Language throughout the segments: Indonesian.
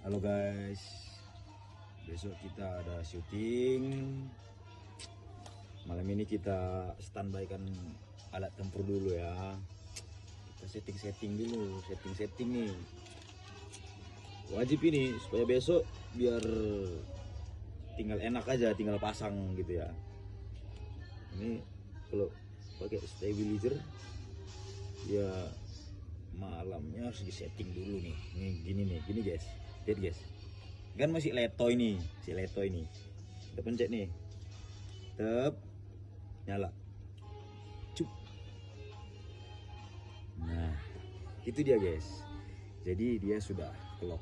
Halo guys, besok kita ada syuting. Malam ini kita standby kan alat tempur dulu ya. Kita setting dulu, setting nih. Wajib ini supaya besok biar tinggal enak aja, tinggal pasang gitu ya. Ini kalau pakai stabilizer ya malamnya harus disetting dulu nih. Ini gini guys. Lihat guys. Kan masih letoy nih, Kita pencet nih. Tep. Nyala. Cup. Nah, itu dia guys. Jadi dia sudah lock.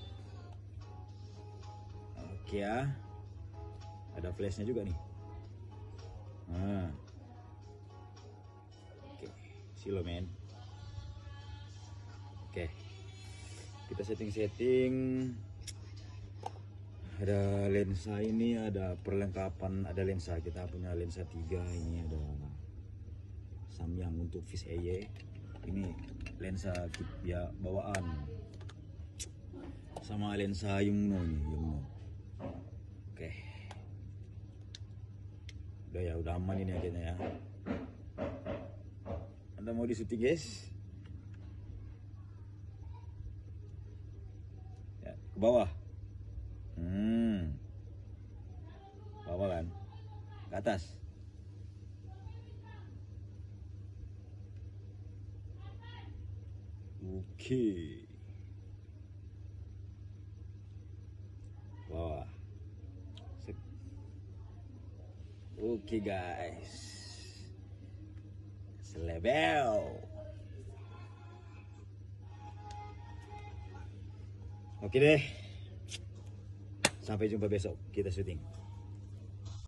Oke ya. Ada flashnya juga nih. Nah. Oke, silo men. Oke. Kita setting. Ada lensa ini, ada perlengkapan, ada lensa. Kita punya lensa 3, ini ada Samyang untuk fish eye. Ini lensa ya bawaan. Sama lensa Yungno nih, Yungno. Oke. Udah ya, udah aman ini akhirnya ya. Anda mau disuti guys? Ya, ke bawah. Bawah kan? Ke atas. Oke. Bawah. Oke guys. Selebel. Oke deh. Sampai jumpa besok kita syuting.